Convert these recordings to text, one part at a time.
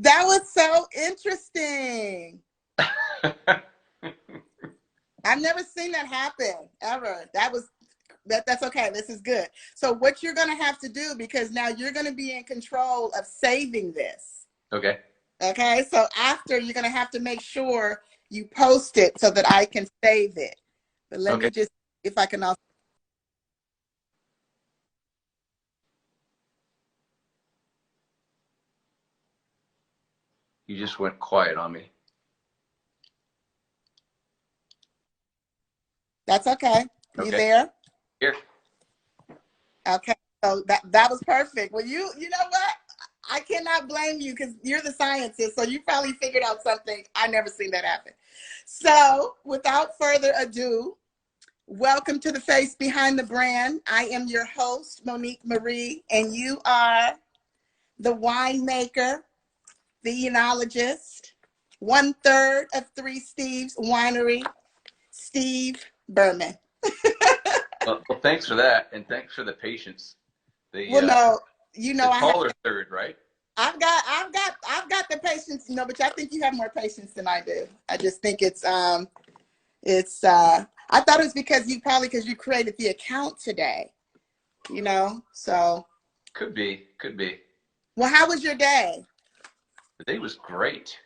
That was so interesting. I've never seen that happen ever. That's okay. This is good. So what you're going to have to do, because now you're going to be in control of saving this. Okay. Okay. So after, you're going to have to make sure you post it so that I can save it. But let me just, if I can also. You just went quiet on me. That's okay. You there? Here. Okay. So that was perfect. Well, you know what? I cannot blame you because you're the scientist. So you probably figured out something. I never seen that happen. So without further ado, welcome to the Face Behind the Brand. I am your host, Monique Marie, and you are the winemaker, the enologist, 1/3 of Three Steve's Winery, Steve Burman. Well, thanks for that, and thanks for the patience. Well, no, you know, the taller third, right? I've got the patience, but I think you have more patience than I do. I just think it's I thought it was because you created the account today, so. Could be. Well, how was your day? The day was great.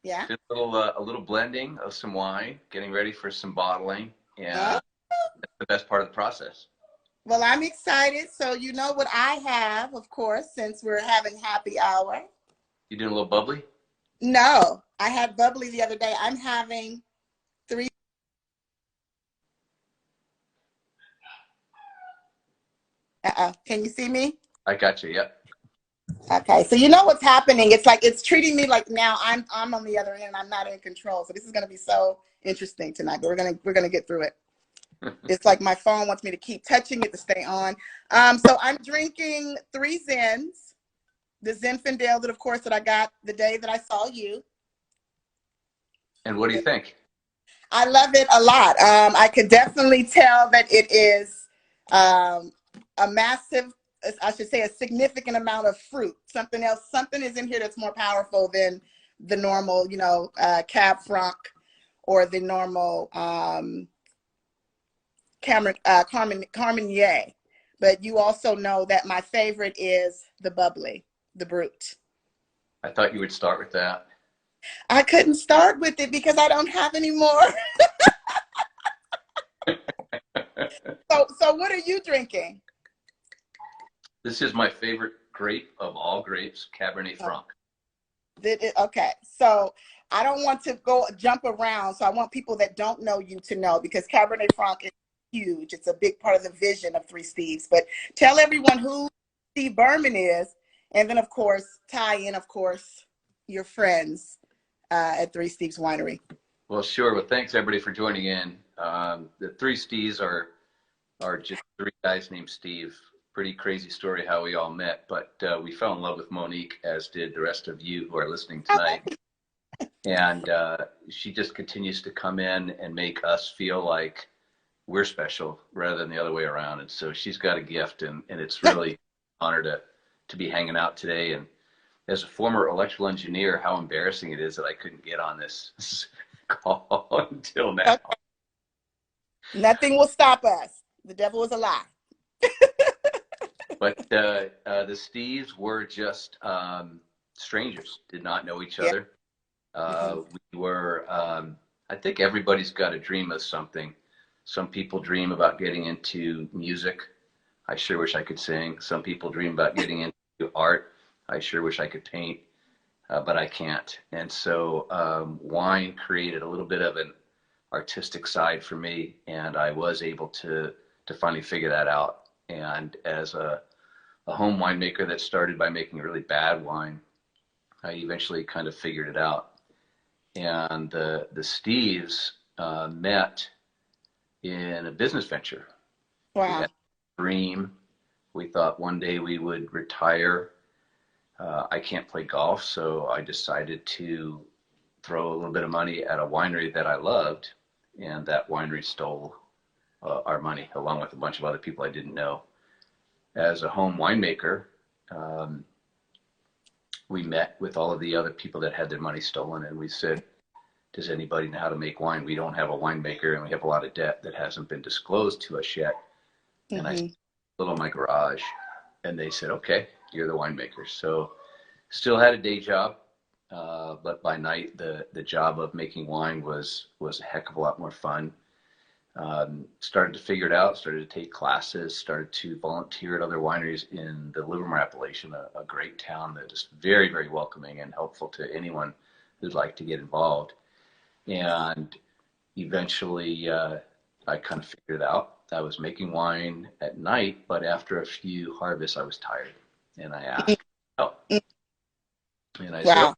Yeah. Did a little blending of some wine, getting ready for some bottling, and that's the best part of the process. Well, I'm excited. So you know what I have, of course, since we're having happy hour. You doing a little bubbly? No, I had bubbly the other day. I'm having three. Can you see me? I got you. Yep. Okay, so you know what's happening. It's like it's treating me like now I'm on the other end. I'm not in control. So this is going to be so interesting tonight. But we're gonna get through it. It's like my phone wants me to keep touching it to stay on. So I'm drinking 3 Zins, the Zinfandel that, of course, that I got the day that I saw you. And what do you think? I love it a lot. I could definitely tell that it is a massive, I should say, a significant amount of fruit. Something is in here that's more powerful than the normal, Cab Franc or the normal Carmener. But you also know that my favorite is the bubbly, the brut. I thought you would start with that. I couldn't start with it because I don't have any more. So what are you drinking? This is my favorite grape of all grapes, Cabernet Franc. Okay, so I don't want to jump around. So I want people that don't know you to know, because Cabernet Franc is huge. It's a big part of the vision of Three Steves. But tell everyone who Steve Burman is, and then, of course, tie in, of course, your friends at Three Steves Winery. Well, sure. Well, thanks everybody for joining in. The Three Steves are just 3 guys named Steve. Pretty crazy story how we all met, but we fell in love with Monique, as did the rest of you who are listening tonight. And she just continues to come in and make us feel like we're special rather than the other way around. And so she's got a gift, and it's really an honor to be hanging out today. And as a former electrical engineer, how embarrassing it is that I couldn't get on this call until now. Okay. Nothing will stop us. The devil is a lie. But the Steves were just strangers, did not know each other. We were, I think everybody's got a dream of something. Some people dream about getting into music. I sure wish I could sing. Some people dream about getting into art. I sure wish I could paint, but I can't. And so wine created a little bit of an artistic side for me, and I was able to finally figure that out. And as a home winemaker that started by making really bad wine, I eventually kind of figured it out. And the Steves met in a business venture. Wow. We had a dream. We thought one day we would retire. I can't play golf, so I decided to throw a little bit of money at a winery that I loved, and that winery stole our money, along with a bunch of other people I didn't know. As a home winemaker, we met with all of the other people that had their money stolen, and we said, does anybody know how to make wine? We don't have a winemaker, and we have a lot of debt that hasn't been disclosed to us yet. And I little in my garage, and they said, okay, you're the winemaker. So still had a day job, but by night the job of making wine was a heck of a lot more fun. Started to figure it out, started to take classes, started to volunteer at other wineries in the Livermore appellation, a great town that is very, very welcoming and helpful to anyone who'd like to get involved. And eventually I kind of figured it out. I was making wine at night, but after a few harvests, I was tired. And I asked help. And I said,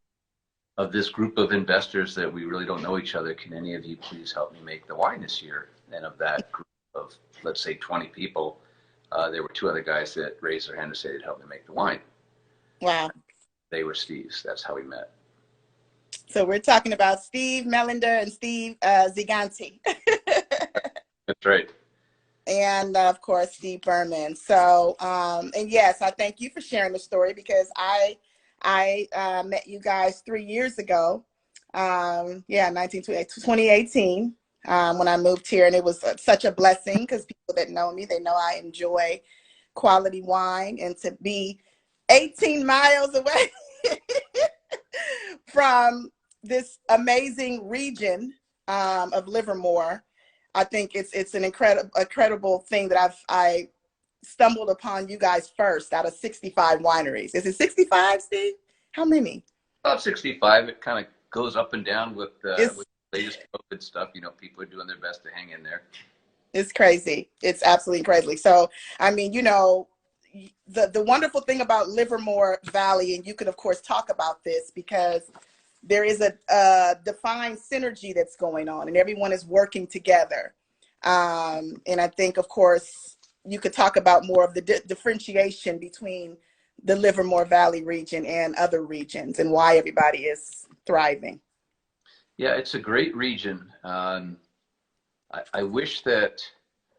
of this group of investors that we really don't know each other, can any of you please help me make the wine this year? And of that group of, let's say, 20 people, there were 2 other guys that raised their hand and said they'd help me make the wine. Wow. They were Steve's. That's how we met. So we're talking about Steve Melander and Steve Ziganti. That's right. And of course, Steve Burman. So, and yes, I thank you for sharing the story, because I met you guys 3 years ago. 2018, when I moved here, and it was such a blessing, because people that know me, they know I enjoy quality wine, and to be 18 miles away from this amazing region of Livermore, I think it's an incredible thing that I stumbled upon you guys first out of 65 wineries. Is it 65, Steve? How many? About 65. It kind of goes up and down with the latest COVID stuff. You know, people are doing their best to hang in there. It's crazy. It's absolutely crazy. So, I mean, you know, the wonderful thing about Livermore Valley, and you can, of course, talk about this, because there is a defined synergy that's going on, and everyone is working together. And I think, of course, you could talk about more of the differentiation between the Livermore Valley region and other regions, and why everybody is thriving. Yeah, it's a great region. I wish that,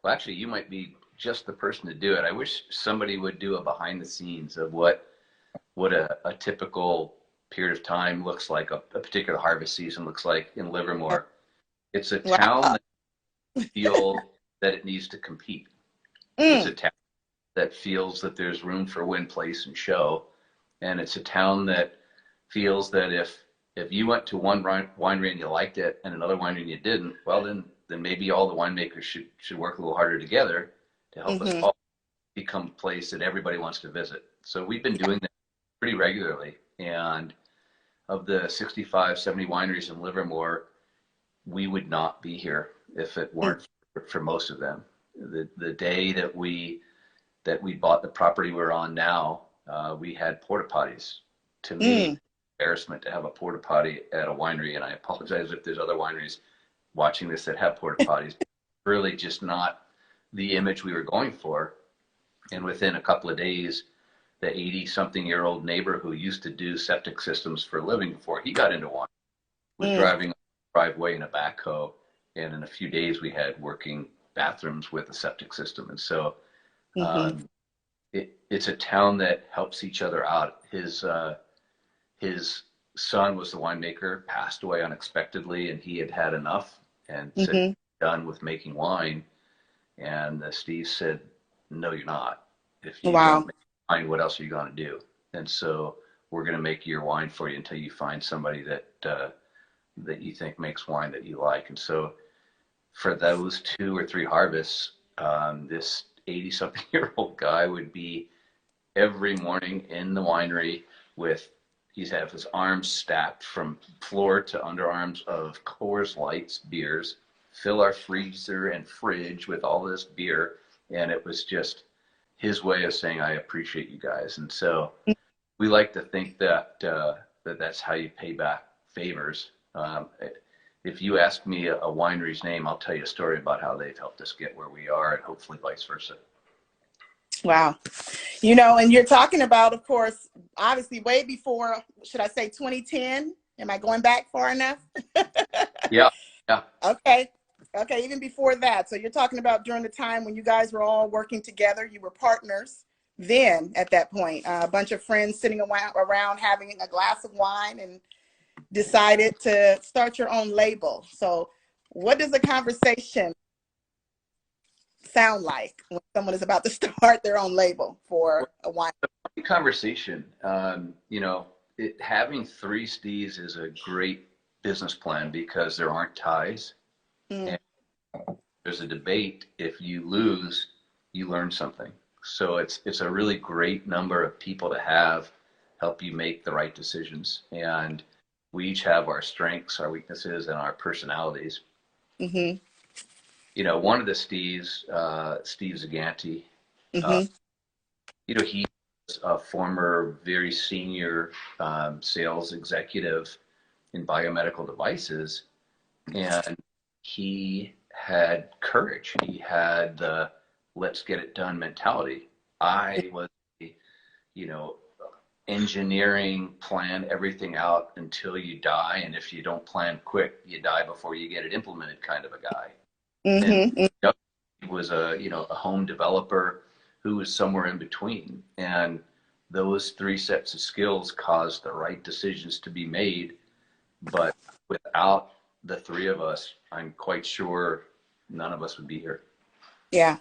well, actually, you might be just the person to do it. I wish somebody would do a behind the scenes of what a typical period of time looks like, a particular harvest season looks like in Livermore. It's a town that feels that it needs to compete. It's a town that feels that there's room for win, place, and show. And it's a town that feels that if you went to one winery and you liked it, and another winery and you didn't, well, then maybe all the winemakers should work a little harder together to help us all become a place that everybody wants to visit. So we've been doing that pretty regularly. And of the 65, 70 wineries in Livermore, we would not be here if it weren't for most of them. The day that we bought the property we're on now, we had porta potties. To me, embarrassment to have a porta potty at a winery, and I apologize if there's other wineries watching this that have porta potties. Really just not the image we were going for. And within a couple of days, the 80-something-year-old neighbor who used to do septic systems for a living before he got into wine was driving a driveway in a backhoe, and in a few days we had working bathrooms with a septic system. And so it's a town that helps each other out. His son was the winemaker, passed away unexpectedly, and he had had enough and said, done with making wine. And Steve said, no, you're not. If you don't make wine, what else are you going to do? And so we're going to make your wine for you until you find somebody that you think makes wine that you like. And so for those 2 or 3 harvests, this 80-something-year-old guy would be every morning in the winery he'd have his arms stacked from floor to underarms of Coors Lights beers, fill our freezer and fridge with all this beer. And it was just his way of saying, I appreciate you guys. And so we like to think that that's how you pay back favors. If you ask me a winery's name, I'll tell you a story about how they've helped us get where we are, and hopefully vice versa. Wow. You know, and you're talking about, of course, obviously way before, should I say 2010? Am I going back far enough? Yeah. Okay, even before that. So you're talking about during the time when you guys were all working together, you were partners, then at that point? A bunch of friends sitting around having a glass of wine and decided to start your own label. So what does a conversation sound like when someone is about to start their own label for a wine? Conversation. You know, having three Steves is a great business plan because there aren't ties. And there's a debate. If you lose, you learn something. So it's a really great number of people to have help you make the right decisions. And we each have our strengths, our weaknesses, and our personalities. Mm-hmm. You know, one of the Steves, Steve Zaganti, you know, he was a former very senior sales executive in biomedical devices, and he had courage. He had the let's get it done mentality. I was, you know, engineering, plan everything out until you die, and if you don't plan quick, you die before you get it implemented kind of a guy. And he was a, you know, a home developer who was somewhere in between. And those three sets of skills caused the right decisions to be made. But without the three of us, I'm quite sure none of us would be here. Yeah.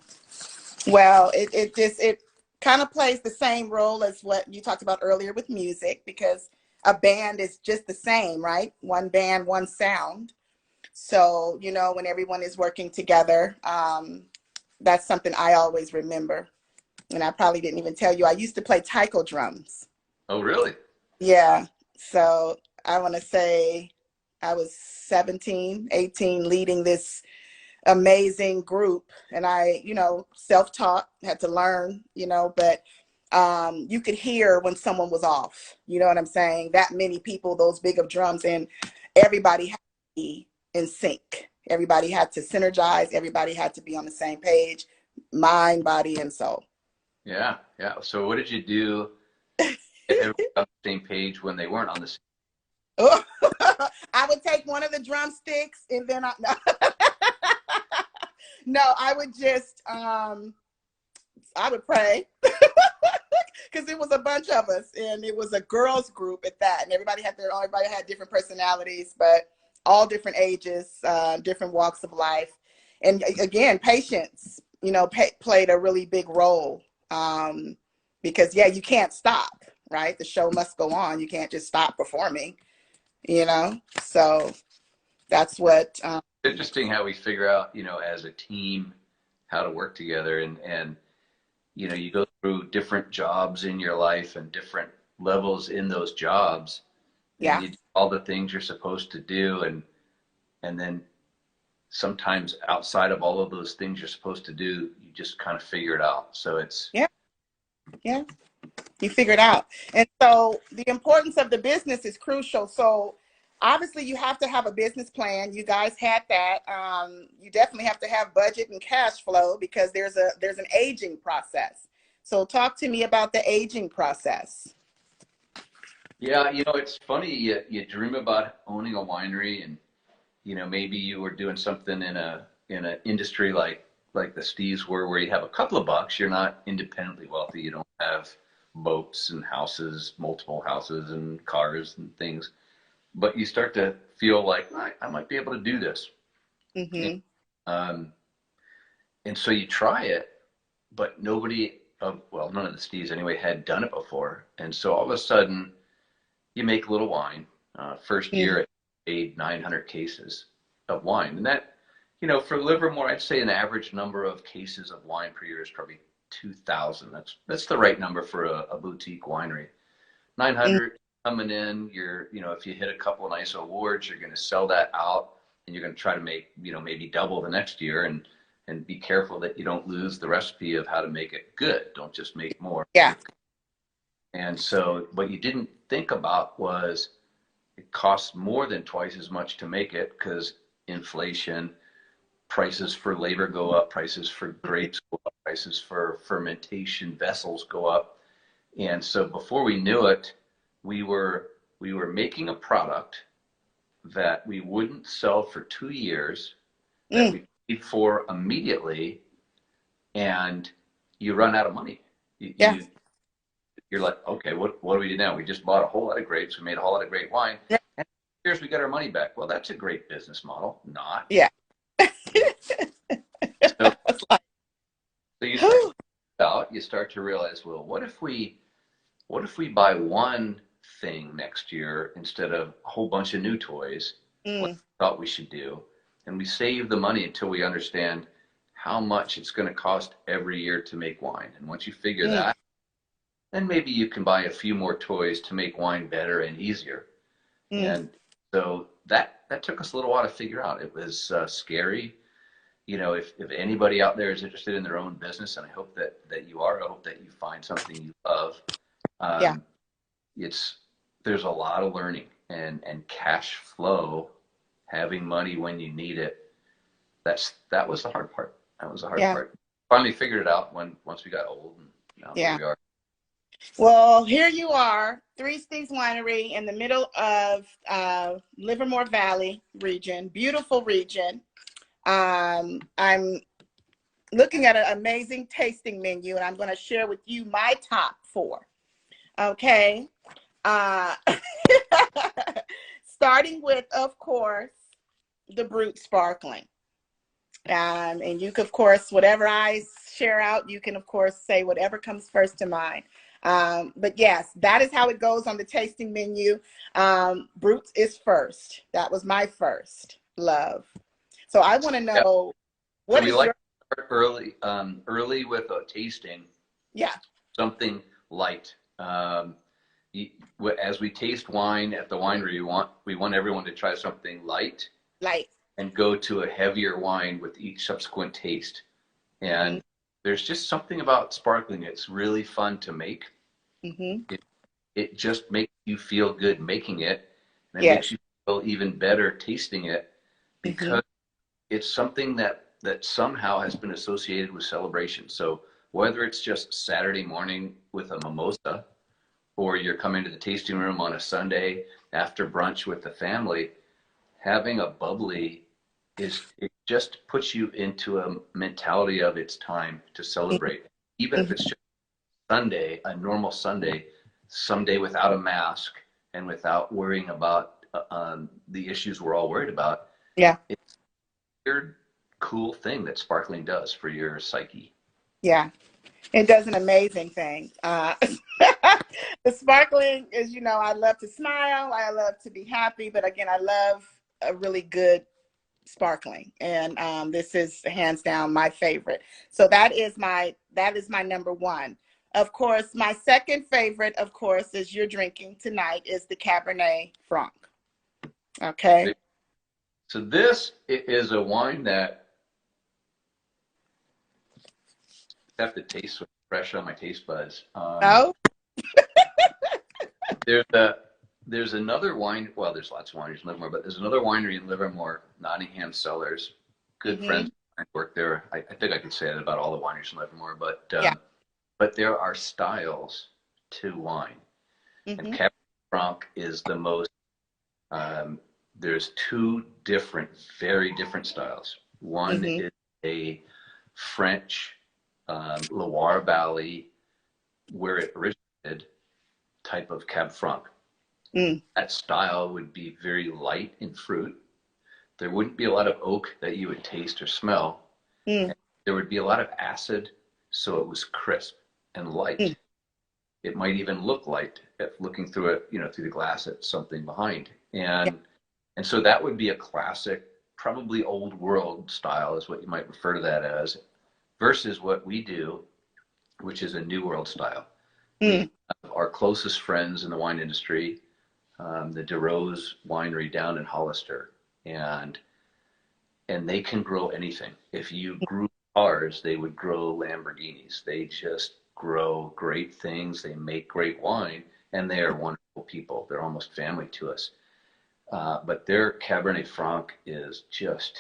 Well, it kind of plays the same role as what you talked about earlier with music, because a band is just the same, right? One band, one sound. So, you know, when everyone is working together, that's something I always remember. And I probably didn't even tell you, I used to play taiko drums. Oh, really? Yeah. So I want to say I was 17, 18, leading this amazing group. And I, you know, self-taught, had to learn, you know, but you could hear when someone was off. You know what I'm saying? That many people, those big of drums, and everybody had to be in sync. Everybody had to synergize. Everybody had to be on the same page, mind, body, and soul. Yeah, yeah. So what did you do to get everybody on the same page when they weren't on the same? I would take one of the drumsticks and then no, I would just I would pray because it was a bunch of us and it was a girls group at that, and everybody had different personalities, but all different ages, different walks of life, and again, patience, you know, played a really big role, because yeah, you can't stop, right? The show must go on. You can't just stop performing, you know. So that's what. Interesting how we figure out, you know, as a team, how to work together, and you know, you go through different jobs in your life and different levels in those jobs, and Yeah. you do all the things you're supposed to do, and then sometimes outside of all of those things you're supposed to do, you just kind of figure it out. So it's Yeah. Yeah. You figure it out. And so the importance of the business is crucial. So obviously you have to have a business plan. You guys had that. You definitely have to have budget and cash flow because there's an aging process. So talk to me about the aging process. yeah, you know, it's funny. You dream about owning a winery, and you know, maybe you were doing something in an industry like the Steves were, where you have a couple of bucks. You're not independently wealthy. You don't have boats and houses, multiple houses and cars and things, but you start to feel like I might be able to do this. And, Mm-hmm. um, and so you try it, but nobody well, none of the Steves anyway had done it before. And so all of a sudden you make a little wine. First year it made 900 cases of wine. And that, you know, for Livermore, I'd say an average number of cases of wine per year is probably 2,000. That's the right number for a boutique winery. 900 coming in, you know, if you hit a couple of nice awards, you're going to sell that out, and you're going to try to make, you know, maybe double the next year, and be careful that you don't lose the recipe of how to make it good. Don't just make more. Yeah. And so what you didn't think about was it costs more than twice as much to make it because inflation, prices for labor go up, prices for grapes go up, prices for fermentation vessels go up. And so before we knew it, we were making a product that we wouldn't sell for 2 years, that we paid for immediately, and you run out of money. Yeah. You're like, okay, what do we do now? We just bought a whole lot of grapes. We made a whole lot of great wine. Yeah. And here's we got our money back. Well, that's a great business model. Not. Yeah. So, It's like, so you start out, you start to realize, well, what if we buy one thing next year instead of a whole bunch of new toys, like mm, we thought we should do, and we save the money until we understand how much it's going to cost every year to make wine. And once you figure mm, that, then maybe you can buy a few more toys to make wine better and easier. mm. And so that took us a little while to figure out. It was scary. You know, if anybody out there is interested in their own business, and I hope that you are, I hope that you find something you love. Yeah. Um, there's a lot of learning and cash flow, having money when you need it. That was the hard part. That was the hard Yeah. part. Finally figured it out once we got old, and now here Yeah. we are. Well, here you are, Three Steves Winery in the middle of Livermore Valley region, beautiful region. I'm looking at an amazing tasting menu, and I'm going to share with you my top 4. Okay. Uh, starting with, of course, the Brut Sparkling. And you can, of course, whatever I share out, you can, of course, say whatever comes first to mind. But yes, that is how it goes on the tasting menu. Brut is first. That was my first love. So I want to Yeah. know, So what we is like your... to start early with a tasting, Yeah. something light. As we taste wine at the winery, we want everyone to try something light Light. and go to a heavier wine with each subsequent taste. Mm-hmm. And there's just something about sparkling. It's really fun to make. Mm-hmm. It just makes you feel good making it, and it Yes. makes you feel even better tasting it Mm-hmm. because it's something that somehow has been associated with celebration. So whether it's just Saturday morning with a mimosa, or you're coming to the tasting room on a Sunday after brunch with the family, having a bubbly it just puts you into a mentality of it's time to celebrate. Even if Mm-hmm. it's just Sunday, a normal Sunday, someday without a mask and without worrying about the issues we're all worried about. Yeah. It's a weird, cool thing that sparkling does for your psyche. Yeah. It does an amazing thing. The sparkling is, I love to smile. I love to be happy. But again, I love a really good sparkling. And this is hands down my favorite. So that is my number 1. Of course, my second favorite, of course, is you're drinking tonight, is the Cabernet Franc. Okay. So this is a wine that I have to taste with fresh on my taste buds. Oh. There's another wine. Well, there's lots of wineries in Livermore, but there's another winery in Livermore, Nottingham Cellars. Good Mm-hmm. friends of mine work there. I think I could say that about all the wineries in Livermore, Yeah. but there are styles to wine, Mm-hmm. and Cabernet Franc is the most. There's 2 very different styles. One Mm-hmm. is a French Loire Valley, where it originated, type of Cab Franc. Mm. That style would be very light in fruit. There wouldn't be a lot of oak that you would taste or smell. Mm. There would be a lot of acid, so it was crisp and light. Mm. It might even look light if looking through it, through the glass at something behind. Yeah. And so that would be a classic, probably old world style is what you might refer to that as, versus what we do, which is a new world style. Mm. We have our closest friends in the wine industry, the DeRose Winery down in Hollister, and they can grow anything. If you grew cars, they would grow Lamborghinis. They just grow great things. They make great wine, and they are wonderful people. They're almost family to us. But their Cabernet Franc is just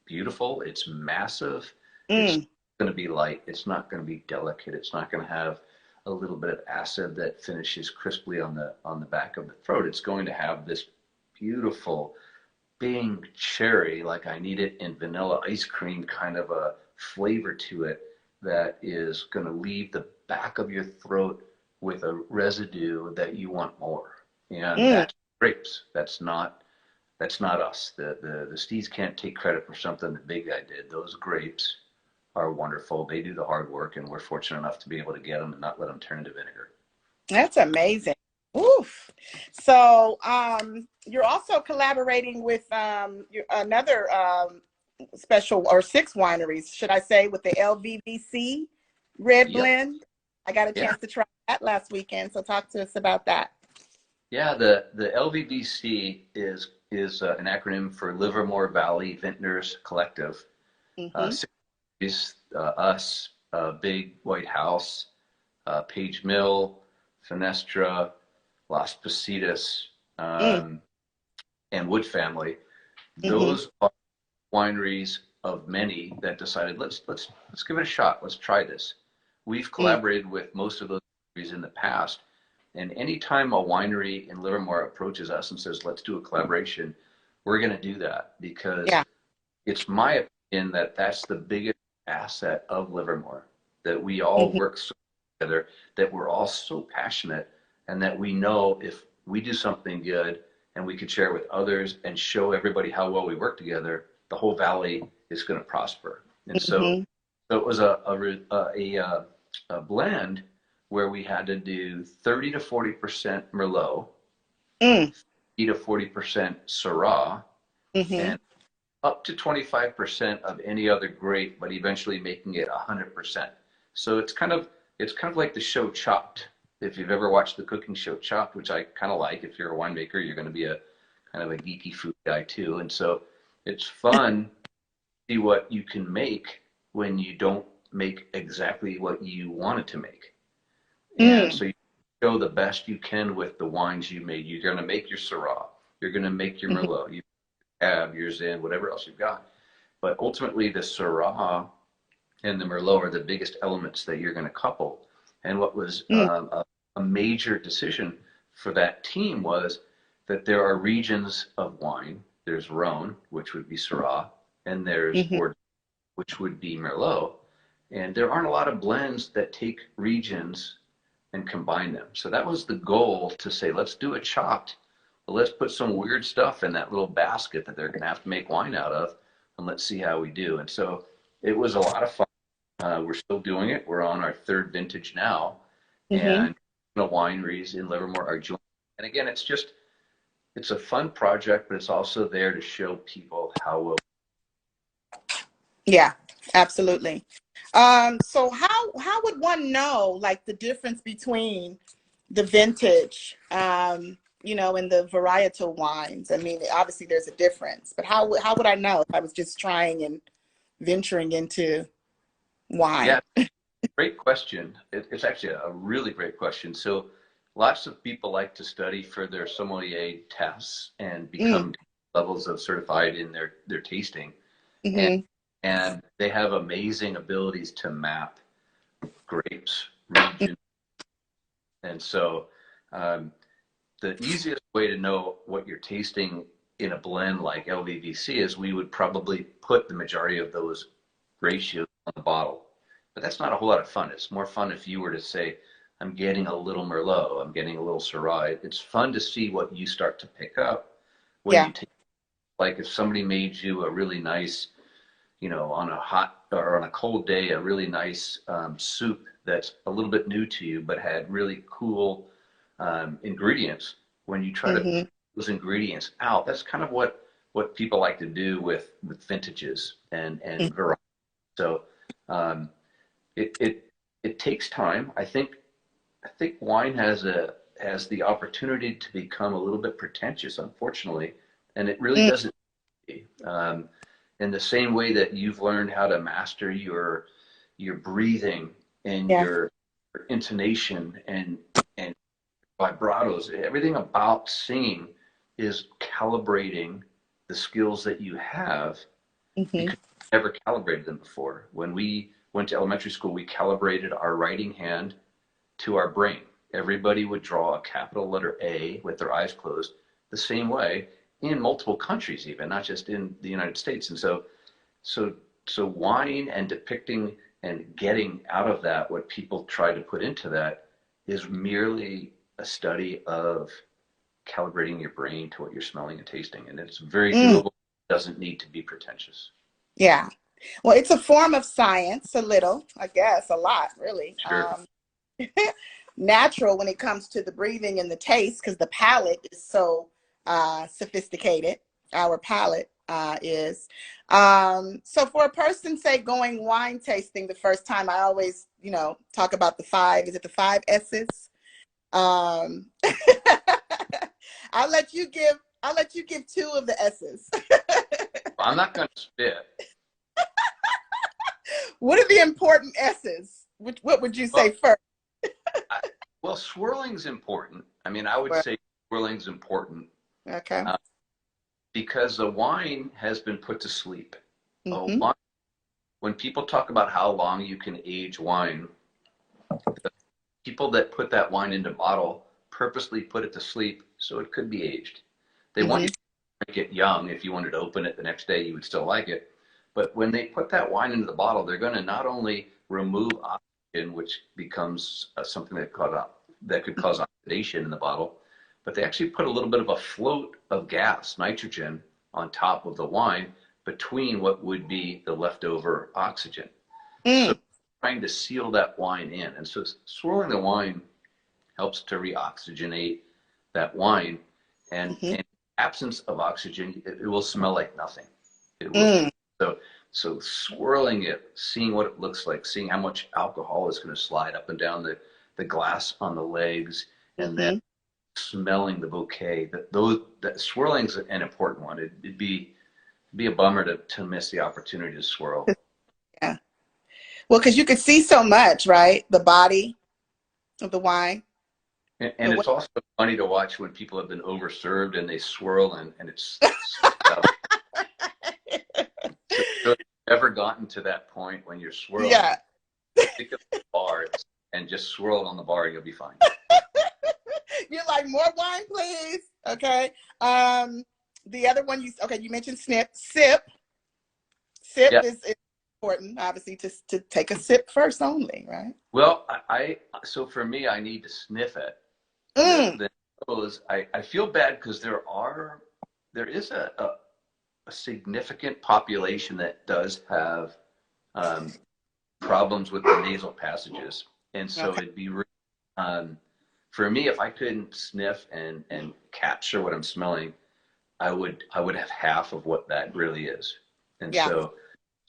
beautiful. It's massive. It's Mm. going to be light. It's not going to be delicate. It's not going to have a little bit of acid that finishes crisply on the back of the throat. It's going to have this beautiful Bing cherry, like I need it in vanilla ice cream, kind of a flavor to it that is going to leave back of your throat with a residue that you want more. And Mm. that's grapes. That's not us. The Stees can't take credit for something the big guy did. Those grapes are wonderful. They do the hard work, and we're fortunate enough to be able to get them and not let them turn into vinegar. That's amazing. Oof. So you're also collaborating with another special, or six wineries, should I say, with the Lvdc Red Yep. Blend. I got a Yeah. chance to try that last weekend, so talk to us about that. Yeah. The LVVC is an acronym for Livermore Valley Vintners Collective. Mm-hmm. Us, Big White House, Page Mill, Fenestra, Las Positas, Mm. and Wood Family. Mm-hmm. Those are wineries of many that decided let's give it a shot. Let's try this. We've Mm. collaborated with most of those wineries in the past, and anytime a winery in Livermore approaches us and says let's do a collaboration, we're going to do that because Yeah. it's my opinion that that's the biggest asset of Livermore, that we all Mm-hmm. work so together, that we're all so passionate, and that we know if we do something good and we can share it with others and show everybody how well we work together, the whole valley is going to prosper. And so, Mm-hmm. so it was a blend where we had to do 30 to 40% Merlot, Mm. 30 to 40% Syrah, Mm-hmm. and up to 25% of any other grape, but eventually making it 100%. So it's kind of like the show Chopped. If you've ever watched the cooking show Chopped, which I kind of like, if you're a winemaker, you're going to be a kind of a geeky food guy too. And so it's fun to see what you can make when you don't make exactly what you wanted to make. And Mm. so you show the best you can with the wines you made. You're going to make your Syrah. You're going to make your Mm-hmm. Merlot. You have your Zin, whatever else you've got. But ultimately, the Syrah and the Merlot are the biggest elements that you're going to couple. And what was Mm. a major decision for that team was that there are regions of wine. There's Rhone, which would be Syrah, and there's Mm-hmm. Bordeaux, which would be Merlot. And there aren't a lot of blends that take regions and combine them. So that was the goal, to say, let's do a chopped, but let's put some weird stuff in that little basket that they're going to have to make wine out of, and let's see how we do. And so it was a lot of fun. We're still doing it. We're on our third vintage now, Mm-hmm. and the wineries in Livermore are joining. And again, it's a fun project, but it's also there to show people how well. Yeah, absolutely. So how would one know, like, the difference between the vintage, and the varietal wines? I mean, obviously there's a difference, but how would I know if I was just trying and venturing into wine? Yeah, great question. It's actually a really great question. So lots of people like to study for their sommelier tests and Mm. become levels of certified in their tasting. And, Mm-hmm. and they have amazing abilities to map grapes, region. And so um, the easiest way to know what you're tasting in a blend like LVVC is we would probably put the majority of those ratios on the bottle. But that's not a whole lot of fun. It's more fun if you were to say, I'm getting a little Merlot, I'm getting a little Syrah. It's fun to see what you start to pick up when Yeah. you take, like if somebody made you a really nice, on a hot or on a cold day, a really nice soup that's a little bit new to you, but had really cool ingredients. When you try to Mm-hmm. pick those ingredients out, that's kind of what people like to do with vintages and variety. So um, it takes time. I think wine has the opportunity to become a little bit pretentious, unfortunately, and it really Mm. doesn't. In the same way that you've learned how to master your breathing and Yeah. your intonation and vibratos, everything about singing is calibrating the skills that you have Mm-hmm. because you never calibrated them before. When we went to elementary school, we calibrated our writing hand to our brain. Everybody would draw a capital letter A with their eyes closed the same way in multiple countries, even not just in the United States. And so wine and depicting and getting out of that what people try to put into that is merely a study of calibrating your brain to what you're smelling and tasting. And it's very doable. It doesn't need to be pretentious. Yeah. Well, it's a form of science, a little, I guess, a lot, really. Sure. Natural when it comes to the breathing and the taste, because the palate is so sophisticated. Our palate is. So for a person, say, going wine tasting the first time, I always, talk about the five. Is it the 5 S's? Um, I'll let you give 2 of the S's. I'm not going to spit. What are the important S's? What would you say first? Well, swirling's important. I mean, I would say swirling's important. Okay. Because the wine has been put to sleep. Mm-hmm. When people talk about how long you can age wine, the people that put that wine into bottle purposely put it to sleep so it could be aged. They want you to drink it young. If you wanted to open it the next day, you would still like it. But when they put that wine into the bottle, they're going to not only remove oxygen, which becomes something that could cause oxidation in the bottle, but they actually put a little bit of a float of gas, nitrogen, on top of the wine between what would be the leftover oxygen. So trying to seal that wine in. And so swirling the wine helps to reoxygenate that wine. And in absence of oxygen, it will smell like nothing. It will. So swirling it, seeing what it looks like, seeing how much alcohol is going to slide up and down the glass on the legs, and then smelling the bouquet. That swirling's an important one. It'd be a bummer to miss the opportunity to swirl. Yeah. Well, because you could see so much, right? The body of the wine. And it's also funny to watch when people have been overserved and they swirl and it's so if you've ever gotten to that point when you're swirling, pick up the bar and just swirl it on the bar and you'll be fine. You're like, more wine, please. Okay. The other one you mentioned sip. Sip is important, obviously, to take a sip first only, right? Well, so for me, I need to sniff it. I feel bad because there is a significant population that does have problems with the nasal passages, and so it'd be for me, if I couldn't sniff and capture what I'm smelling, I would have half of what that really is. And so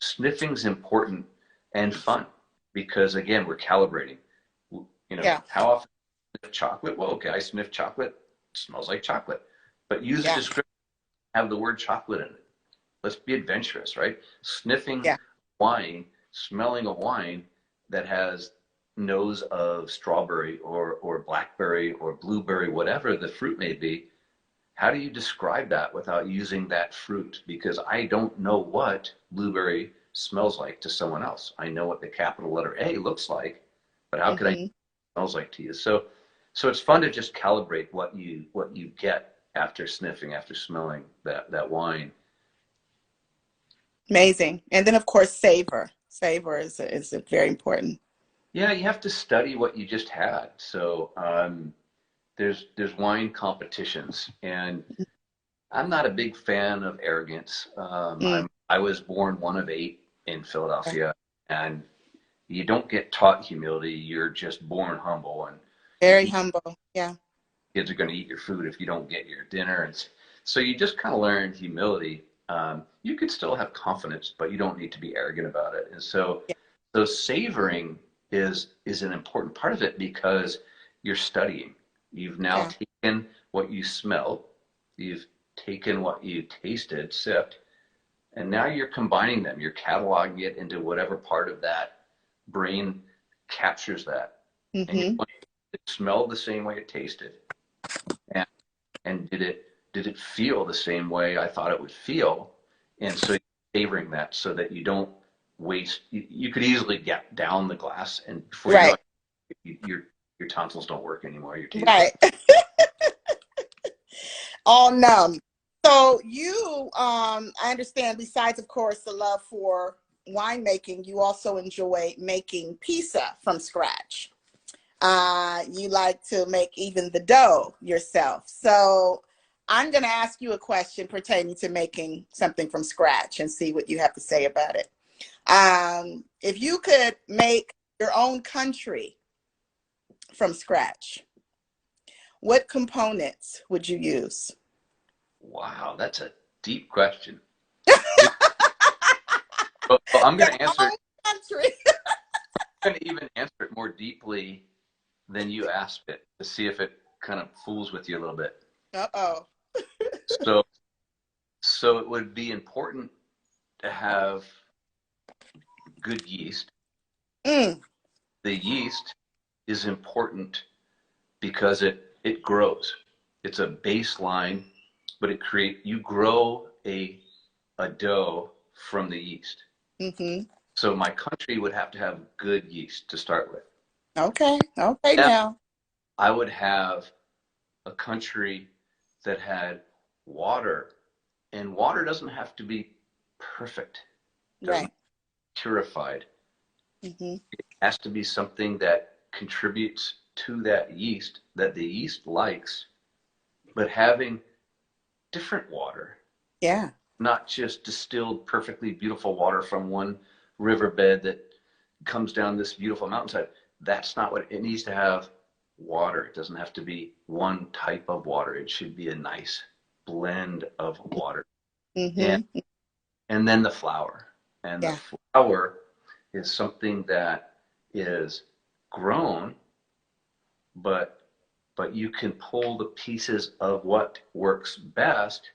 sniffing's important and fun because, again, we're calibrating. How often do you sniff chocolate? Well, okay, I sniff chocolate. It smells like chocolate. But use a description, have the word chocolate in it. Let's be adventurous, right? Sniffing wine, smelling a wine that has nose of strawberry or blackberry or blueberry, whatever the fruit may be. How do you describe that without using that fruit? Because I don't know what blueberry smells like to someone else. I know what the capital letter A looks like, but how could I know what it smells like to you? So it's fun to just calibrate what you get after sniffing, after smelling that wine. Amazing. And then, of course, savor. Savor is very important. Yeah, you have to study what you just had. So there's wine competitions, and I'm not a big fan of arrogance. I was born one of 8 in Philadelphia, and you don't get taught humility. You're just born humble, and very humble. Yeah, kids are going to eat your food if you don't get your dinner, and so you just kind of learn humility. You could still have confidence, but you don't need to be arrogant about it. And so savoring is an important part of it because you're studying. You've now taken what you smelled, you've taken what you tasted, sipped, and now you're combining them. You're cataloging it into whatever part of that brain captures that. And you're going, it smelled the same way it tasted, and did it feel the same way I thought it would feel? And so you're savoring that so that you don't waste. You could easily get down the glass, and before you know it, your tonsils don't work anymore. Your teeth. Right. All numb. So you, I understand, besides, of course, the love for winemaking, you also enjoy making pizza from scratch. You like to make even the dough yourself. So I'm going to ask you a question pertaining to making something from scratch and see what you have to say about it. If you could make your own country from scratch, what components would you use? Wow, that's a deep question. But I'm going to answer it. Country. I'm going to even answer it more deeply than you asked it to see if it kind of fools with you a little bit. Uh-oh. So it would be important to have good yeast. Mm. The yeast is important because it grows. It's a baseline, but you grow a dough from the yeast. Mm-hmm. So my country would have to have good yeast to start with. Okay. Okay. Now. I would have a country that had water, and water doesn't have to be perfect. It doesn't Right. have to be purified. Mm-hmm. It has to be something that contributes to that yeast that the yeast likes, but having different water. Yeah. Not just distilled perfectly beautiful water from one riverbed that comes down this beautiful mountainside. That's not what it needs to have. Water. It doesn't have to be one type of water. It should be a nice blend of water. Mm-hmm. And then the flour. And the Yeah. flour is something that is grown, but you can pull the pieces of what works best.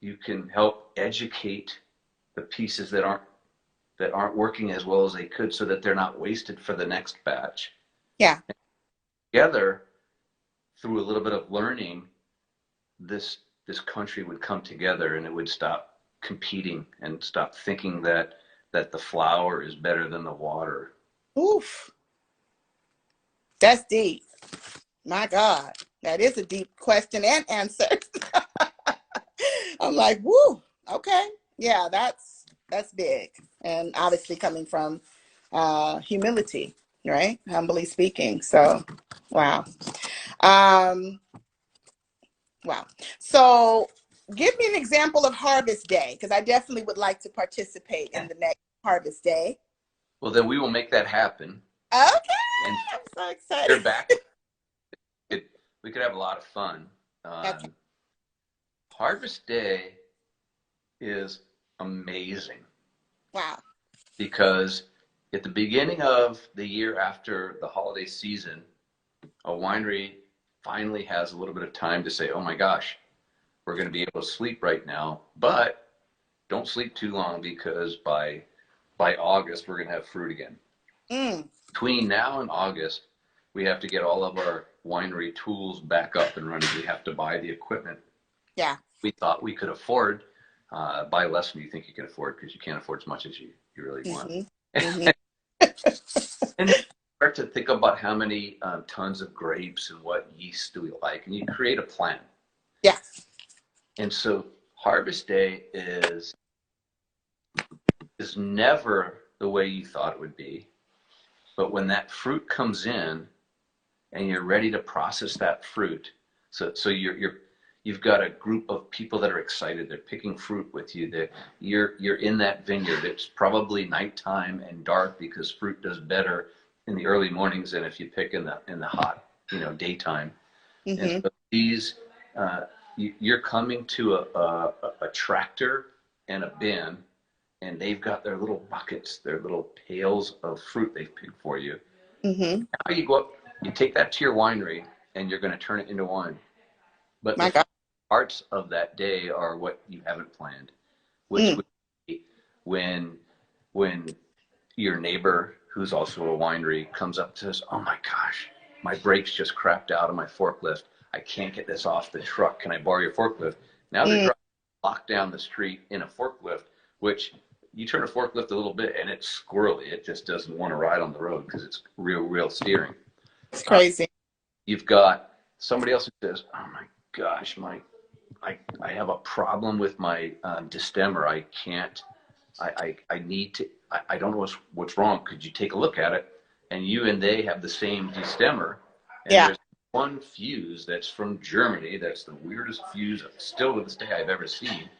You can help educate the pieces that aren't working as well as they could, so that they're not wasted for the next batch. Yeah. And together, through a little bit of learning, this country would come together, and it would stop competing and stop thinking that the flour is better than the water. Oof. That's deep. My God. That is a deep question and answer. I'm like, woo. Okay. Yeah, that's big. And obviously coming from humility, right? Humbly speaking. So wow. Um, wow. So give me an example of Harvest Day, because I definitely would like to participate in the next Harvest Day. Well, then we will make that happen. Okay. And I'm so excited. you're back. We could have a lot of fun. Okay. Harvest Day is amazing. Wow. Because at the beginning of the year after the holiday season, a winery finally has a little bit of time to say, oh my gosh, we're going to be able to sleep right now, but don't sleep too long, because by August, we're going to have fruit again. Mm. Between now and August, we have to get all of our winery tools back up and running. We have to buy the equipment. Yeah. We thought we could afford, buy less than you think you can afford, because you can't afford as much as you really want. Mm-hmm. And then you start to think about how many tons of grapes and what yeast do we like, and you create a plan. Yeah. And so Harvest Day is never the way you thought it would be. But when that fruit comes in and you're ready to process that fruit, so you've got a group of people that are excited. They're picking fruit with you. That you're in that vineyard. It's probably nighttime and dark, because fruit does better in the early mornings than if you pick in the hot, daytime. Mm-hmm. And so you're coming to a tractor and a bin, and they've got their little buckets, their little pails of fruit they've picked for you. Mm-hmm. Now you go up, you take that to your winery, and you're going to turn it into wine. But My the God. parts of that day are what you haven't planned, which would be when your neighbor, who's also a winery, comes up to us, oh my gosh, my brakes just crapped out on my forklift. I can't get this off the truck. Can I borrow your forklift? Now they're driving locked down the street in a forklift, which you turn a forklift a little bit and it's squirrely. It just doesn't want to ride on the road because it's real steering. It's crazy. You've got somebody else who says, oh my gosh, I have a problem with my distemmer. I can't I need to, I don't know what's wrong. Could you take a look at it? And you and they have the same destemmer. And Yeah. there's one fuse that's from Germany. That's the weirdest fuse still to this day I've ever seen.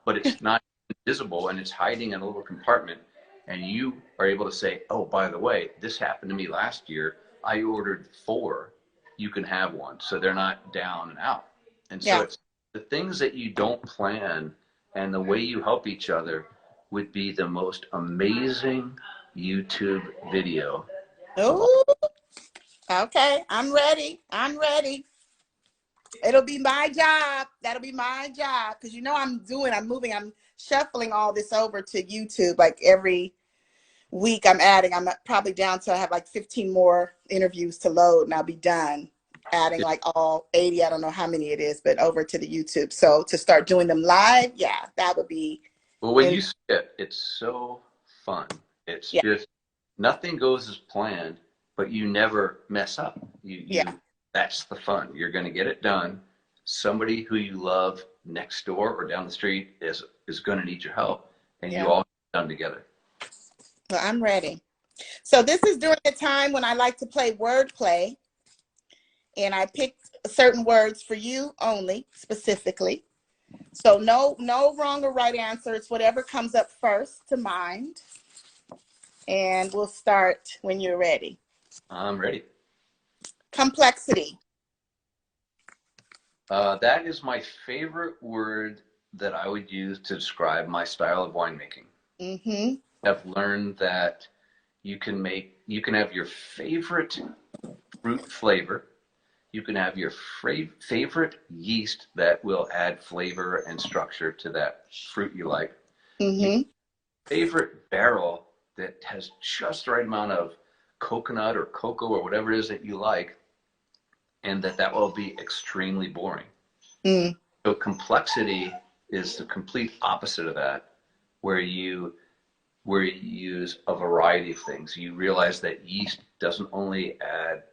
But it's not visible and it's hiding in a little compartment. And you are able to say, oh, by the way, this happened to me last year. I ordered 4. You can have one. So they're not down and out. And so Yeah. it's the things that you don't plan and the way you help each other would be the most amazing YouTube video of all. Oh, okay. I'm ready. I'm ready. It'll be my job. That'll be my job. Because you know I'm moving, I'm shuffling all this over to YouTube. Like every week I'm adding. I'm probably down to I have like 15 more interviews to load and I'll be done. Adding like all 80, I don't know how many it is, but over to the YouTube. So to start doing them live, yeah, that would be. Well, when you see it, it's so fun. It's Yeah. just nothing goes as planned, but you never mess up. Yeah. That's the fun. You're going to get it done. Somebody who you love next door or down the street is going to need your help, and Yeah. you all get it done together. Well, I'm ready. So this is during a time when I like to play wordplay, and I picked certain words for you only, specifically. So no wrong or right answer. It's whatever comes up first to mind. And we'll start when you're ready. I'm ready. Complexity. That is my favorite word that I would use to describe my style of winemaking. Mm-hmm. I've learned that you can have your favorite fruit flavor. You can have your favorite yeast that will add flavor and structure to that fruit you like. Mm-hmm. Favorite barrel that has just the right amount of coconut or cocoa or whatever it is that you like, and that will be extremely boring. Mm. So complexity is the complete opposite of that, where you use a variety of things. You realize that yeast doesn't only add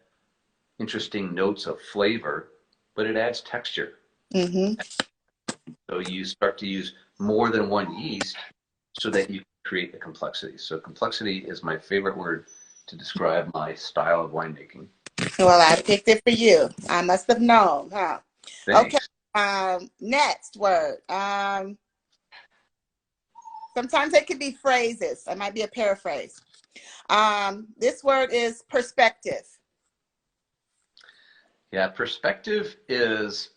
interesting notes of flavor, but it adds texture. Mm-hmm. So you start to use more than one yeast so that you create the complexity. So complexity is my favorite word to describe my style of winemaking. Well, I picked it for you. I must have known, huh? Thanks. Okay. Next word. Sometimes it could be phrases. It might be a paraphrase. This word is perspective. Yeah, perspective is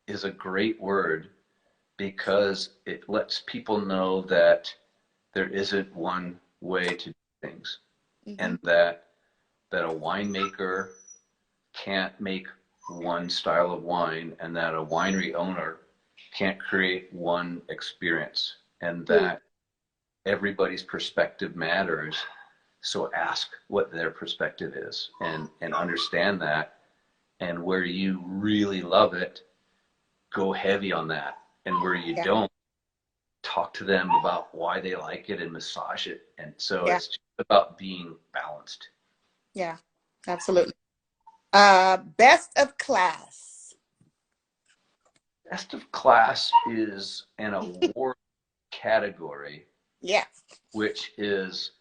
a great word because it lets people know that there isn't one way to do things, Mm-hmm. and that a winemaker can't make one style of wine, and that a winery owner can't create one experience, and that everybody's perspective matters. So ask what their perspective is and understand that. And where you really love it, go heavy on that. And where you don't, talk to them about why they like it and massage it. And so it's just about being balanced. Yeah, absolutely. Best of class. Best of class is an award category. Yeah. Which is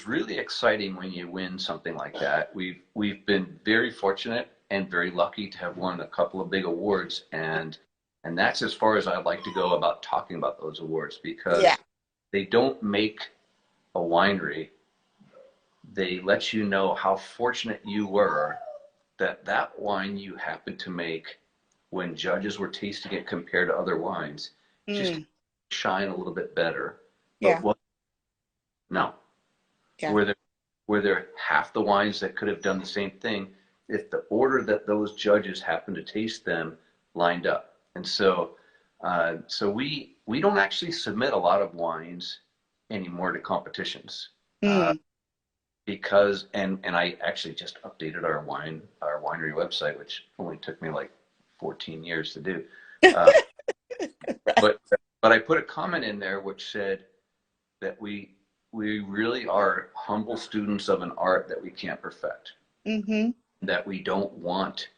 really exciting when you win something like that. We've been very fortunate and very lucky to have won a couple of big awards, and that's as far as I'd like to go about talking about those awards, because they don't make a winery. They let you know how fortunate you were that wine you happened to make, when judges were tasting it compared to other wines, just shine a little bit better. Yeah. But no. Yeah. Were there half the wines that could have done the same thing if the order that those judges happened to taste them lined up? And so we don't actually submit a lot of wines anymore to competitions, because and I actually just updated our winery website, which only took me like 14 years to do. Right. But I put a comment in there which said that we really are humble students of an art that we can't perfect. Mm-hmm. That we don't want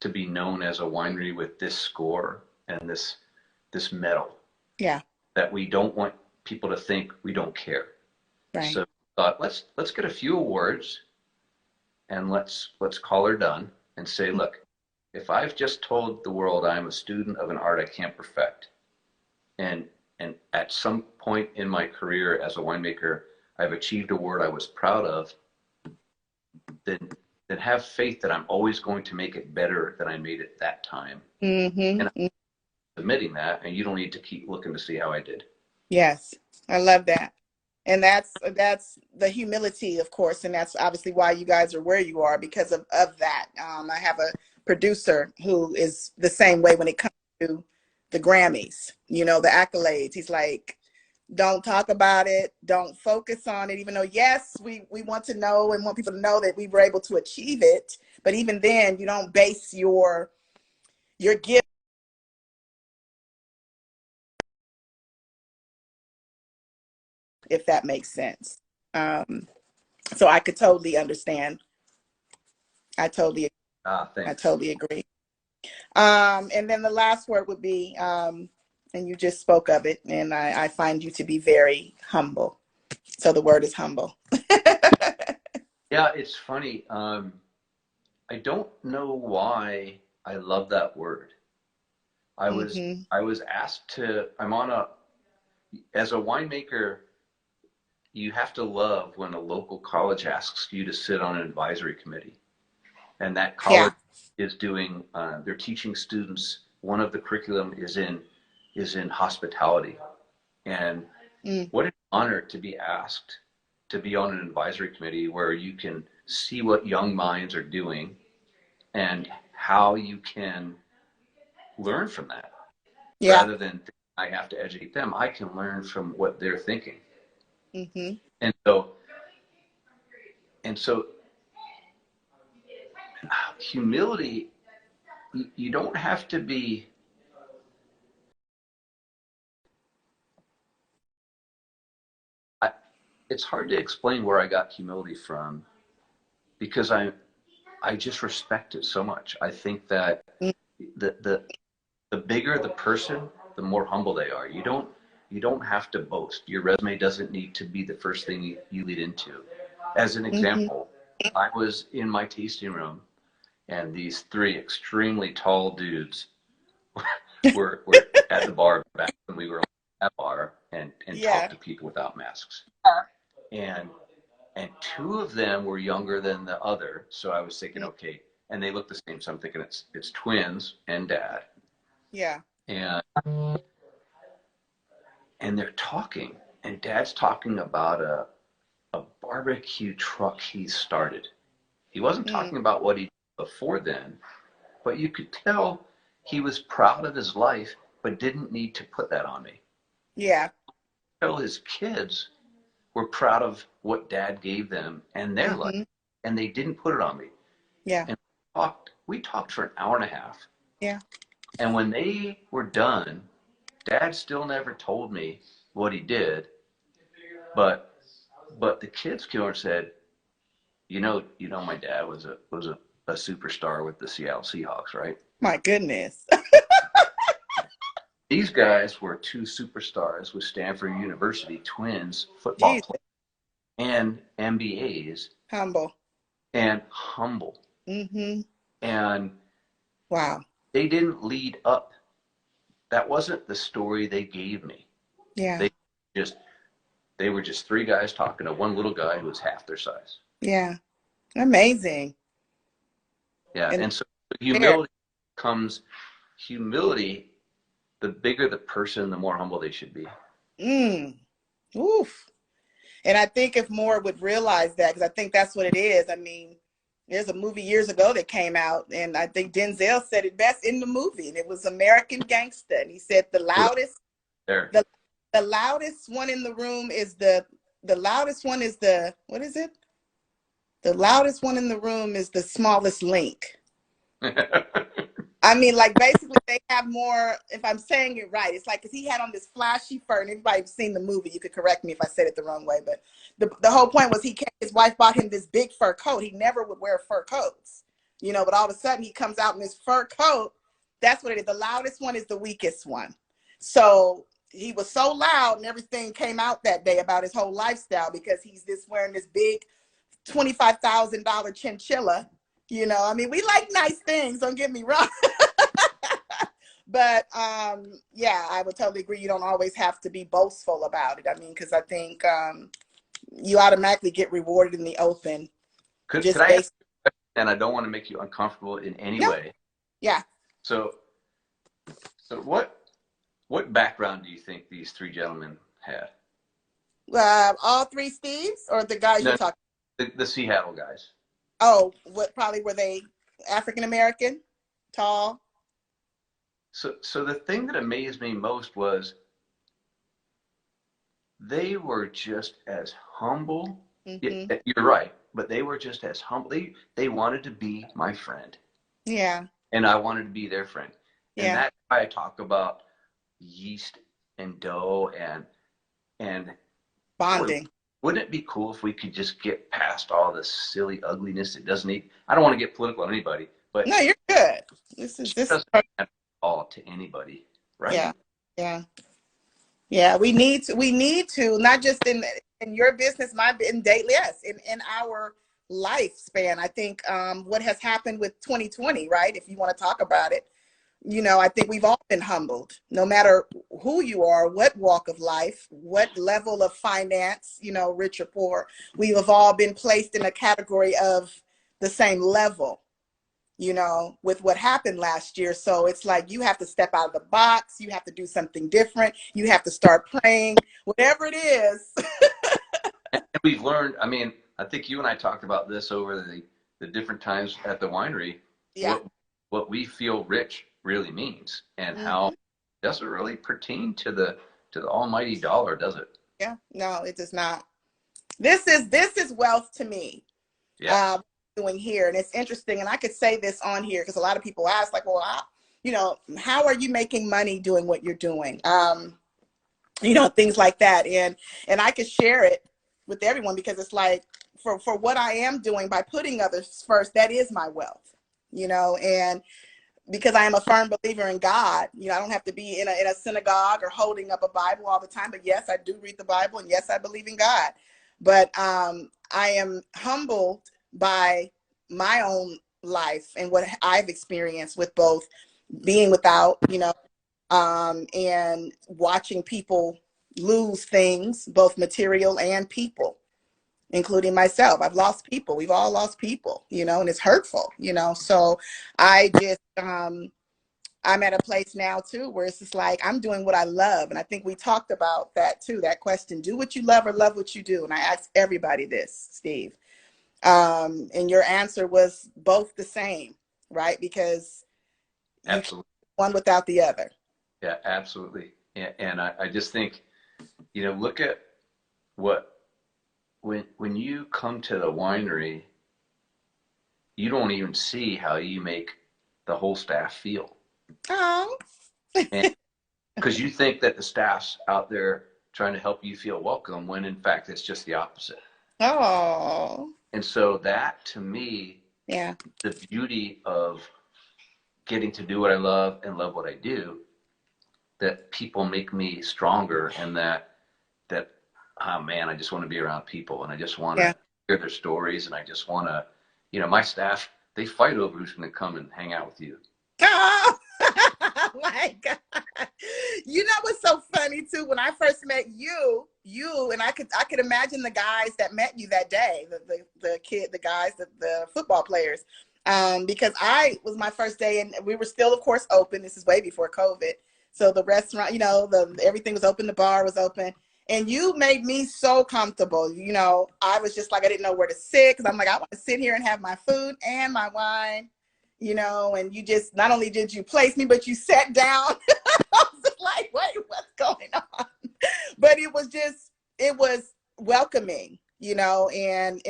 to be known as a winery with this score and this medal. Yeah. That we don't want people to think we don't care. Right. So I thought, let's get a few awards and let's call her done and say, look, if I've just told the world I'm a student of an art I can't perfect, and at some point in my career as a winemaker, I've achieved a word I was proud of, then have faith that I'm always going to make it better than I made it that time. Mm-hmm. And I'm admitting that, and you don't need to keep looking to see how I did. Yes, I love that. And that's the humility, of course, and that's obviously why you guys are where you are, because of that. I have a producer who is the same way when it comes to the Grammys, you know, the accolades. He's like, don't talk about it, don't focus on it, even though, yes, we want to know and want people to know that we were able to achieve it. But even then, you don't base your gift, if that makes sense. So I could totally understand. I totally, I Thanks. totally agree. And then the last word would be, and you just spoke of it, and I find you to be very humble. So the word is humble. Yeah, it's funny. I don't know why I love that word. I was Mm-hmm. I was asked to. I'm on a as a winemaker. You have to love when a local college asks you to sit on an advisory committee, and that Yeah. college is doing. They're teaching students. One of the curriculum is in hospitality, and Mm. what an honor to be asked to be on an advisory committee where you can see what young minds are doing and how you can learn from that Yeah. rather than I have to educate them. I can learn from what they're thinking. Mm-hmm. And so, and so humility, you don't have to be, I, it's hard to explain where I got humility from because I just respect it so much. I think that Mm. the bigger the person, the more humble they are. You don't have to boast. Your resume doesn't need to be the first thing you lead into. As an Mm-hmm. example, I was in my tasting room and these three extremely tall dudes were at the bar back when we were at the bar and talked Yeah. to people without masks. And two of them were younger than the other, so I was thinking, Mm. okay, and they look the same, so I'm thinking it's twins and dad. Yeah. And they're talking, and dad's talking about a barbecue truck he started. He wasn't Mm. talking about what he did before then, but you could tell he was proud of his life, but didn't need to put that on me. Yeah. Tell his kids were proud of what dad gave them and their life, Mm-hmm. and they didn't put it on me. Yeah. And we talked for an hour and a half. Yeah. And when they were done, dad still never told me what he did, but the kids came over and said, my dad was a superstar with the Seattle Seahawks, right? My goodness. These guys were two superstars with Stanford University twins football Jesus. players and MBAs Humble. and humble. Mm-hmm. And Wow. they didn't lead up. That wasn't the story they gave me. Yeah. They just they were just three guys talking to one little guy who was half their size. Yeah. Amazing. Yeah, And and so fair. humility, the bigger the person, the more humble they should be. Mm. Oof. And I think if more would realize that, because I think that's what it is. I mean, there's a movie years ago that came out, and I think Denzel said it best in the movie, and it was American Gangster. And he said There. the, the loudest one in the room is the loudest one is the, what is it? The loudest one in the room is the smallest link. I mean, like, basically they have more, if I'm saying it right, it's like, because he had on this flashy fur, and everybody who's seen the movie, you could correct me if I said it the wrong way, but the whole point was his wife bought him this big fur coat. He never would wear fur coats, but all of a sudden he comes out in this fur coat. That's what it is. The loudest one is the weakest one. So he was so loud and everything came out that day about his whole lifestyle because he's wearing this big $25,000 chinchilla. You know, I mean, we like nice things, don't get me wrong. But yeah, I would totally agree. You don't always have to be boastful about it. I mean, because I think you automatically get rewarded in the open. Could Just I based. ask, and I don't want to make you uncomfortable in any No. way. Yeah. So what background do you think these three gentlemen had? All three Steves or the guys No, you're talking? the Seattle guys. Oh, what probably were they African American, tall? So the thing that amazed me most was they were just as humble. Mm-hmm. You're right, but they were just as humble. They wanted to be my friend. Yeah. And I wanted to be their friend. And Yeah. that's why I talk about yeast and dough and Bonding. wouldn't it be cool if we could just get past all this silly ugliness? It doesn't need, I don't want to get political on anybody, but No, you're good. This it is doesn't matter all to anybody, right? yeah. Yeah. Yeah. We need to not just in your business, in daily, yes, in our lifespan. I think what has happened with 2020, right? If you want to talk about it, you know, I think we've all been humbled, no matter who you are, what walk of life, what level of finance, you know, rich or poor. We have all been placed in a category of the same level, you know, with what happened last year. So it's like you have to step out of the box. You have to do something different. You have to start praying, whatever it is. And we've learned, I mean, I think you and I talked about this over the different times at the winery, Yeah. what we feel rich really means and how Mm-hmm. it doesn't really pertain to the almighty dollar, does it? Yeah. No, it does not. This is wealth to me. Yeah. Doing here, and it's interesting, and I could say this on here because a lot of people ask, like, well, you know, how are you making money doing what you're doing? You know, things like that, and I could share it with everyone because it's like for what I am doing by putting others first, that is my wealth, you know, and because I am a firm believer in God, you know, I don't have to be in a synagogue or holding up a Bible all the time, but yes, I do read the Bible, and yes, I believe in God, but I am humbled by my own life and what I've experienced with both being without, you know, and watching people lose things, both material and people, including myself. I've lost people. We've all lost people, you know, and it's hurtful, you know. So I just, I'm at a place now too where it's just like I'm doing what I love. And I think we talked about that too, that question, do what you love or love what you do. And I asked everybody this, Steve. And your answer was both the same, right? Because you can't Absolutely. one without the other. Yeah, absolutely. And I just think, you know, look at what, when you come to the winery, you don't even see how you make the whole staff feel. Oh, And because you think that the staff's out there trying to help you feel welcome when in fact it's just the opposite. oh, And so that to me, yeah, the beauty of getting to do what I love and love what I do, that people make me stronger and that oh man, I just want to be around people and I just want yeah. to hear their stories and I just want to, you know, my staff, they fight over who's going to come and hang out with you. Oh, oh my God. You know what's so funny too? When I first met you, and I could imagine the guys that met you that day, the guys, the football players. Because I was my first day and we were still, of course, open. This is way before COVID. So the restaurant, you know, everything was open, the bar was open. And you made me so comfortable. You know, I was just like, I didn't know where to sit because I'm like, I want to sit here and have my food and my wine, you know, and you just, not only did you place me, but you sat down. I was just like, wait, what's going on? But it was welcoming, you know, and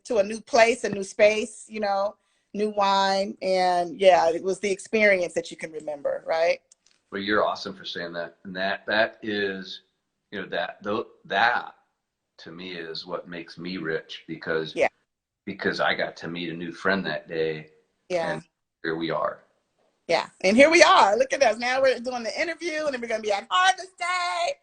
to a new place, a new space, you know, new wine. And yeah, it was the experience that you can remember, right? Well, you're awesome for saying that. And that is, you know, that to me is what makes me rich because Yeah. I got to meet a new friend that day Yeah. and here we are. Yeah. And here we are. Look at us. Now we're doing the interview, and then we're going to be at Harvest Day.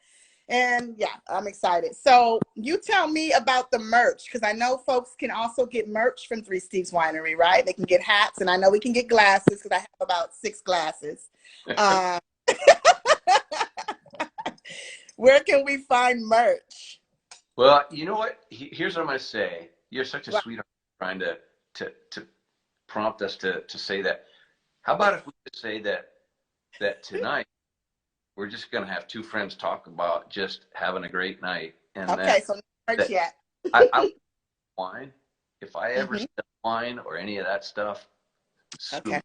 And yeah, I'm excited. So you tell me about the merch, because I know folks can also get merch from Three Steves Winery, right? They can get hats, and I know we can get glasses, because I have about 6 glasses. Where can we find merch? Well, you know what? Here's what I'm going to say. You're such a sweetheart trying to prompt us to say that. How about if we just say that tonight we're just going to have 2 friends talk about just having a great night, and okay, so no merch yet. I wine. If I ever sell wine or any of that stuff, okay.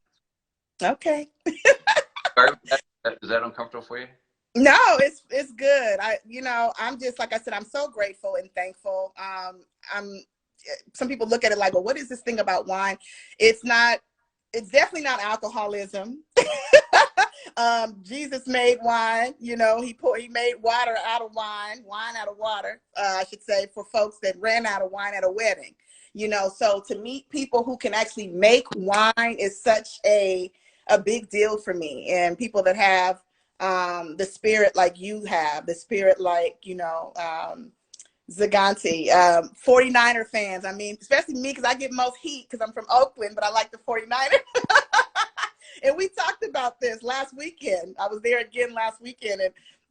Okay. Is that uncomfortable for you? No, it's good. I'm just, like I said, I'm so grateful and thankful. Some people look at it like, well, what is this thing about wine? It's definitely not alcoholism. Jesus made wine, he made water out of wine out of water, I should say, for folks that ran out of wine at a wedding, so to meet people who can actually make wine is such a big deal for me. And people that have the spirit like you have, the spirit like, Zaganti, 49er fans. I mean, especially me, because I get most heat because I'm from Oakland, but I like the 49ers. And we talked about this last weekend. I was there again last weekend,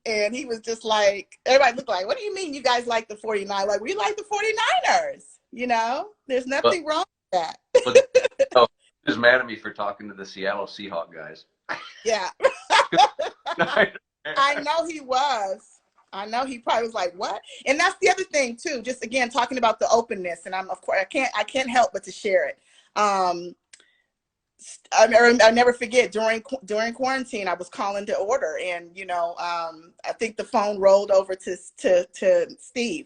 and he was just like, everybody looked like, what do you mean you guys like the 49ers? Like, we like the 49ers, There's nothing wrong with that. Oh, he was mad at me for talking to the Seattle Seahawks guys. Yeah. I know he was. I know he probably was like, what? And that's the other thing too. Just again, talking about the openness, and of course I can't help but to share it. I never forget during quarantine, I was calling to order, and I think the phone rolled over to Steve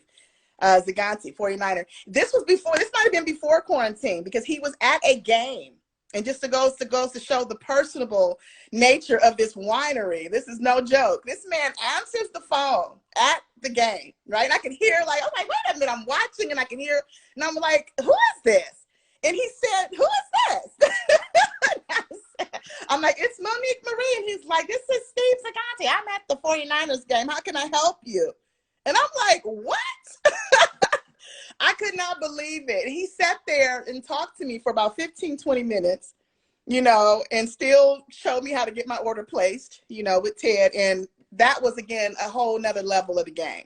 Zaganti, 49er. This might have been before quarantine, because he was at a game. And just goes to show the personable nature of this winery. This is no joke. This man answers the phone at the game, right? I can hear, like, I'm like, wait a minute, I'm watching, and I can hear, and I'm like, who is this? And he said, who is this? I'm like, it's Monique Marie. And he's like, this is Steve Zaganti. I'm at the 49ers game. How can I help you? And I'm like, what? I could not believe it. He sat there and talked to me for about 15, 20 minutes, and still showed me how to get my order placed, with Ted. And that was, again, a whole nother level of the game.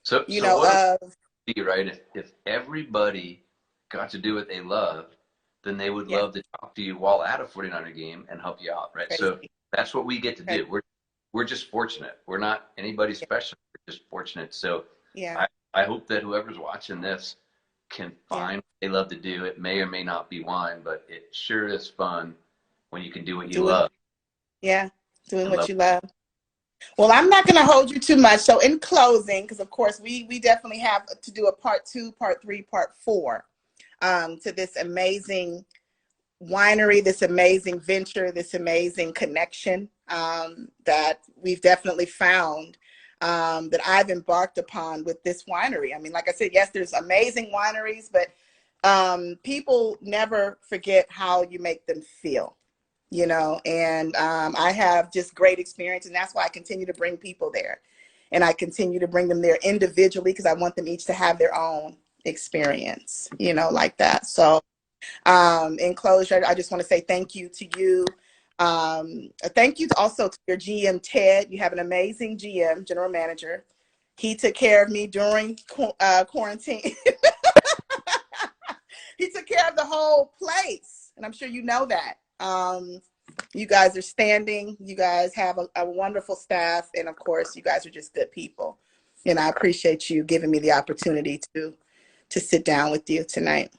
So right? If everybody got to do what they love, then they would love to talk to you while at a 49er game and help you out, right? Crazy. So that's what we get to do. We're just fortunate. We're not anybody special. We're just fortunate. So I hope that whoever's watching this can find what they love to do. It may or may not be wine, but it sure is fun when you can do what you love. Yeah, doing what you love. Well, I'm not going to hold you too much. So in closing, because of course we definitely have to do a part 2, part 3, part 4 to this amazing winery, this amazing venture, this amazing connection that we've definitely found, that I've embarked upon with this winery. I mean, like I said, yes, there's amazing wineries, but people never forget how you make them feel, and I have just great experience, and that's why I continue to bring people there, and I continue to bring them there individually, because I want them each to have their own experience, like that. So in closure, I just want to say thank you to you. Thank you also to your GM, Ted. You have an amazing GM, general manager. He took care of me during quarantine. He took care of the whole place, and I'm sure you know that. You guys are standing. You guys have a wonderful staff, and of course, you guys are just good people. And I appreciate you giving me the opportunity to sit down with you tonight.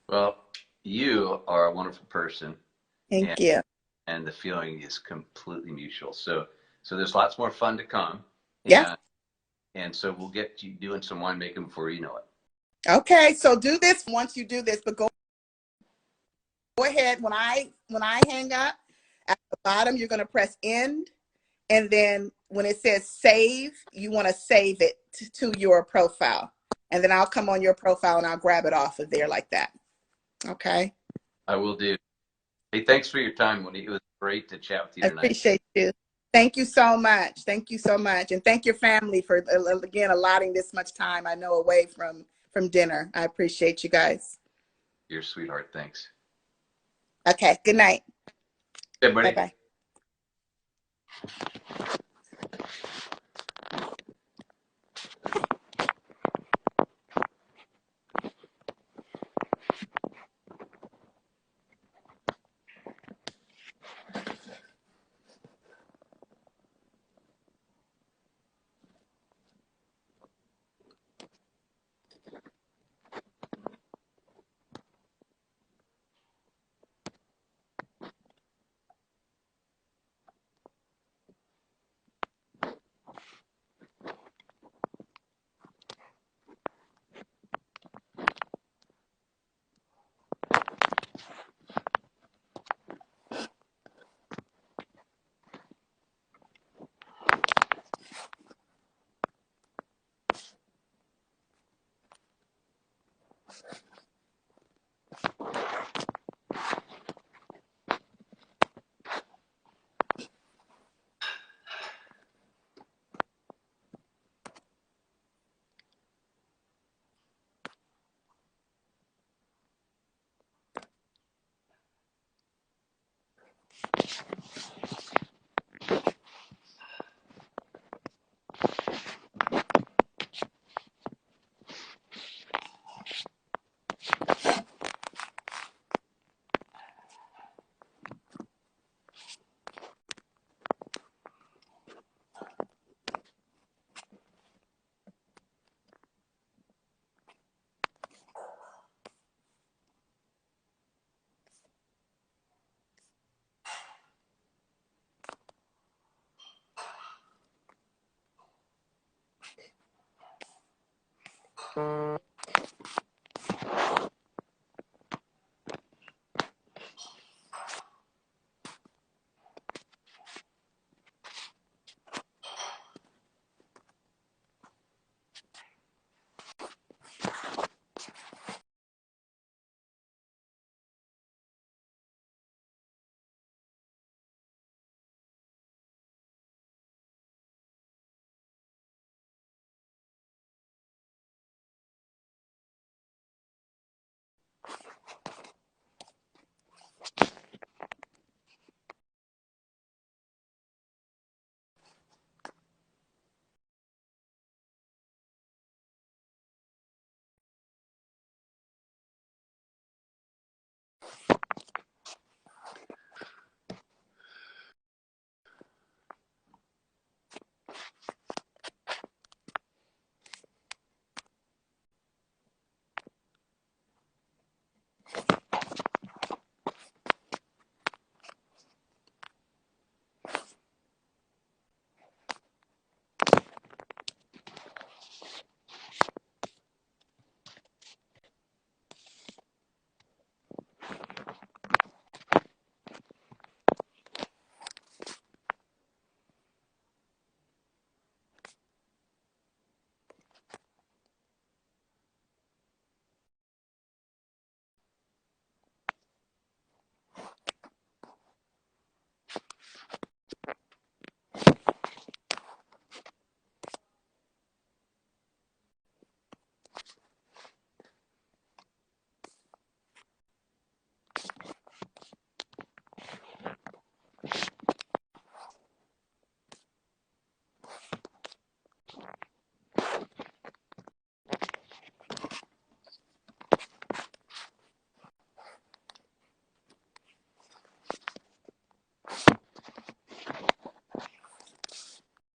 Well, you are a wonderful person. Thank you. And the feeling is completely mutual. So there's lots more fun to come. Yeah. And so we'll get you doing some winemaking before you know it. Okay. So do this once you do this, but go ahead. When I hang up, at the bottom, you're going to press end. And then when it says save, you want to save it to your profile. And then I'll come on your profile and I'll grab it off of there like that. Okay. I will do. Hey, thanks for your time, Monique. It was great to chat with you I tonight. appreciate you. Thank you so much. Thank you so much. And thank your family for, again, allotting this much time, I know, away from dinner. I appreciate you guys. You're a sweetheart. Thanks. Okay. Good night. Hey, buddy. Bye-bye.